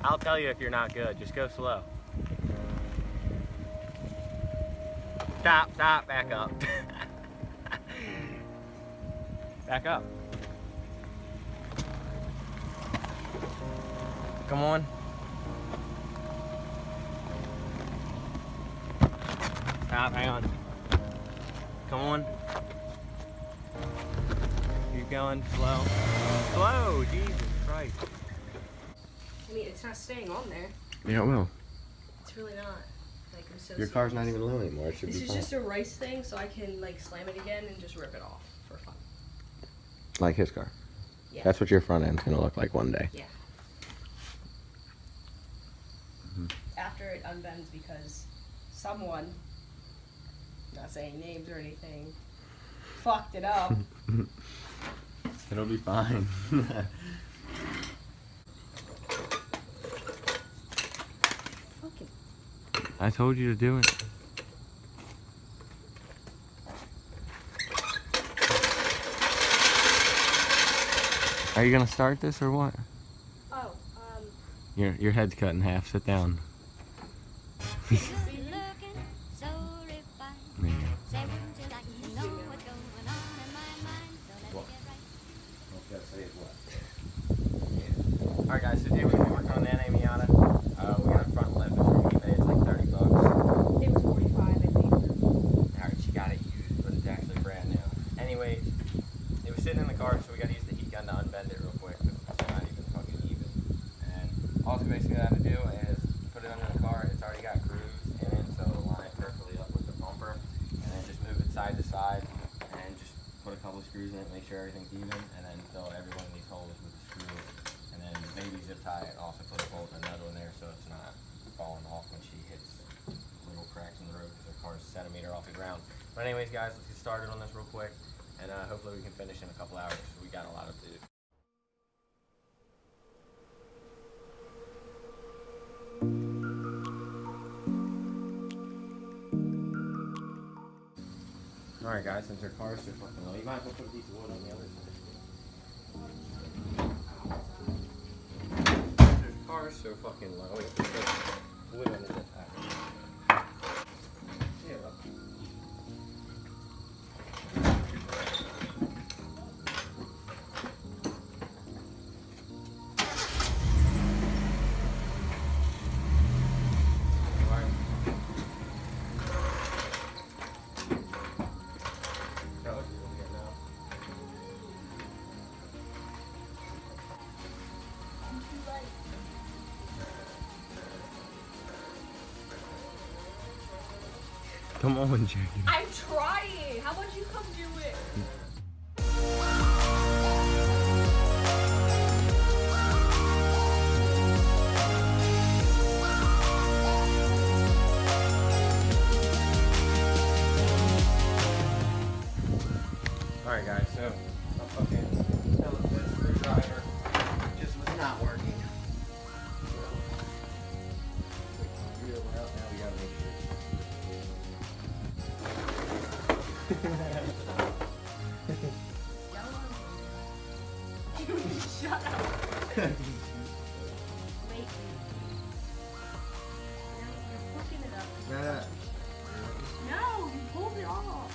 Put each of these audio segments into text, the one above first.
I'll tell you if you're not good. Just go slow. Stop, stop, back up. Back up. Come on. Stop, hang on. Come on. Keep going, slow. Slow, Jesus Christ. I mean, it's not staying on there. Yeah, it will. It's really not. Like, I'm so Your car's not serious. even low anymore. It should This be is fine. just a race thing, so I can like slam it again and just rip it off for fun. Like his car. Yeah. That's what your front end's gonna look like one day. Yeah. After it unbends because someone, not saying names or anything, fucked it up. It'll be fine. Fucking. I told you to do it. Are you gonna start this or what? Oh, Your head's cut in half. Sit down. There you go. Alright guys, so today we're going to be working on the Miata. We got a front lift from eBay, it's like $30. it was 45, I think. Alright, she got it used, but it's actually brand new. Anyways, it was sitting in the car, so we got to use the heat gun to unbend it real quick. It's not even fucking even. And all we basically got to do is put it under the car. It's already got grooves in it, so it'll line it perfectly up with the bumper. And then just move it side to side and just put a couple of screws in it, make sure everything's even, and then fill every one of these holes with the screw. And then maybe zip tie it, also put a bolt and another one there so it's not falling off when she hits little cracks in the road because her car's a centimeter off the ground. But anyways guys, let's get started on this real quick, and hopefully we can finish in a couple hours because we got a lot to do. Alright guys, since her car's so fucking low, you might as well put a piece of wood on the other side. Her car's so fucking low, we have to put wood under the tire. Yeah, well. Come on, Jackie. I'm trying. How about you come do it? Alright guys, so I'm fucking this screwdriver just was not working. Reel out, now we gotta make sure. Shut up. Wait. No, you're fucking it up. No, you pulled it off.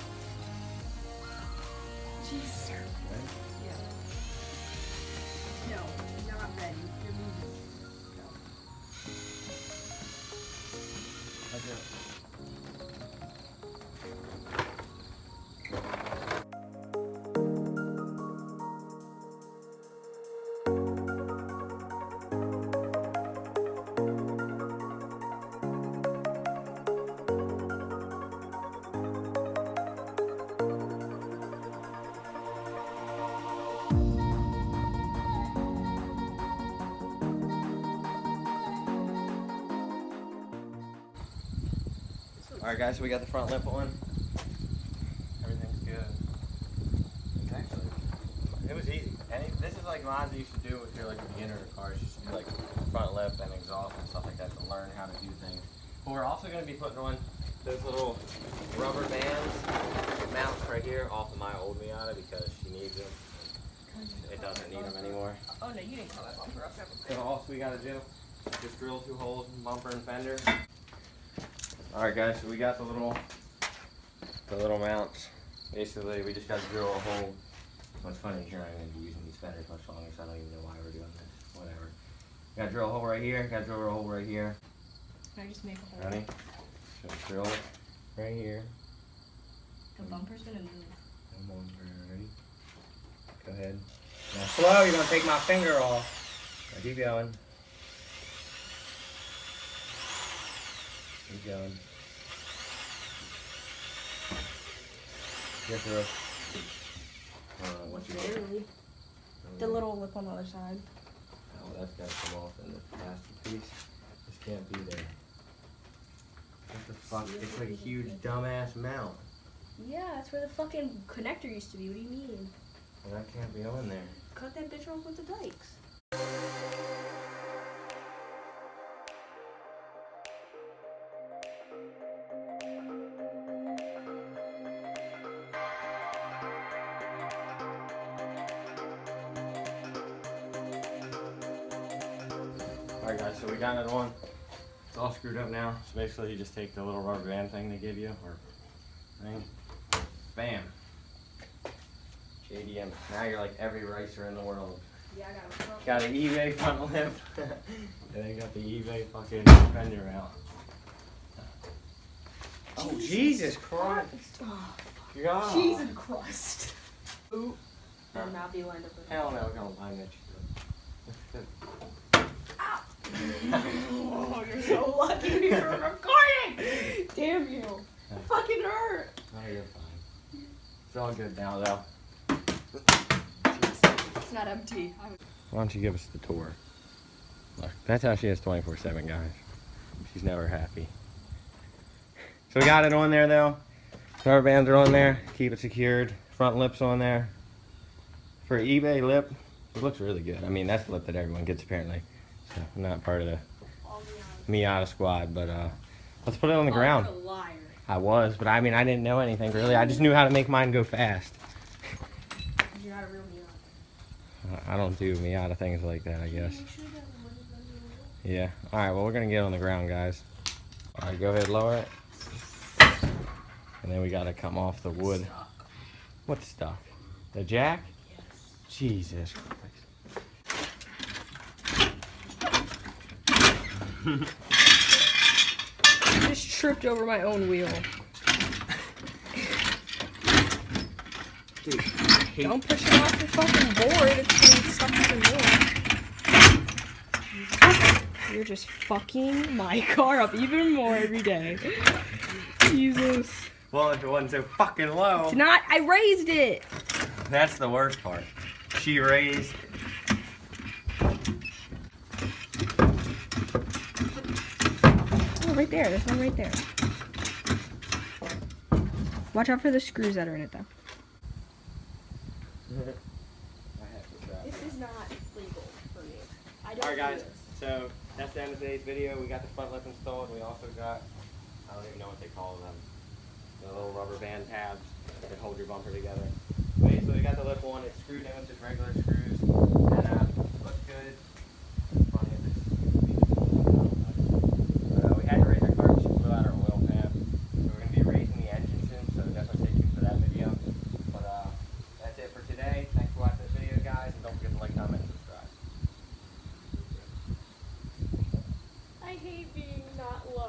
Jesus. Yeah. No, not ready. You're moving. No. Alright guys, so we got the front lip on. Everything's good. It's actually, it was easy. And this is like mods that you should do if you're like a beginner in cars. You should do like front lip and exhaust and stuff like that to learn how to do things. But we're also going to be putting on those little rubber bands, mounts right here off of my old Miata because she needs them. It doesn't need them anymore. Oh no, you didn't call that bumper up. So all we got to do Just drill 2 holes in bumper and fender. Alright guys, so we got the little mounts. Basically, we just got to drill a hole. What's funny is you're not going to be using these fenders much longer, so I don't even know why we're doing this. Whatever. Got to drill a hole right here. Got to drill a hole right here. Can I just make a hole? Ready? So drill right here. The bumper's gonna move. Come on, ready? Go ahead. Now slow, you're gonna take my finger off. Now keep going. Keep going. Get through. What you Barely. The little lip on the other side. Oh, that's gotta come off in the plastic piece. This can't be there. What the fuck? It's like a huge dumbass mount. Yeah, that's where the fucking connector used to be. What do you mean? Well, that can't be on there. Cut that bitch off with the dikes. Alright guys, so we got it on. It's all screwed up now. So basically you just take the little rubber band thing they give you, or thing. Bam. JDM. Now you're like every racer in the world. Yeah, I got it. Got an eBay front lip. And then got the eBay fucking fender out. Oh, Jesus Christ. Oh, God. Jesus Christ. Ooh. Better not be lined up with Hell no, don't mind that. Oh, you're so lucky we were recording! Damn you. It fucking hurt. Oh, you're fine. It's all good now, though. It's not empty. Why don't you give us the tour? Look, that's how she is 24/7, guys. She's never happy. So we got it on there, though. Rubber bands are on there. Keep it secured. Front lip's on there. For eBay lip, it looks really good. I mean, that's the lip that everyone gets, apparently. So I'm not part of the Miata squad, but let's put it on the ground. You're a liar. I was, but I mean, I didn't know anything really. I just knew how to make mine go fast. You're not a real Miata. I don't do Miata things like that, I guess. Yeah. All right, well, we're going to get on the ground, guys. All right, go ahead, lower it. And then we got to come off the wood. Stuck. What's stuck? The jack? Yes. Jesus Christ. I just tripped over my own wheel. Dude, Don't push it off the fucking board. It's gonna get stuck even more. You're just fucking my car up even more every day. Jesus. well, if it wasn't so fucking low. It's not. I raised it. That's the worst part. She raised. Oh, right there. There's one right there. Watch out for the screws that are in it, though. This is not legal for me. I don't Alright, guys. do this. So that's the end of today's video. We got the front lip installed. We also got, I don't even know what they call them, the little rubber band tabs that hold your bumper together. Basically, we got the lip on. It's screwed in with just regular screws, and looks good. It's funny if it's we had to raise our car. We blew out our oil pan. So we're going to be raising the engine soon. So definitely stay tuned for that video. But that's it for today. Thanks for watching this video, guys, and don't forget to like, comment, and subscribe. I hate being not loved.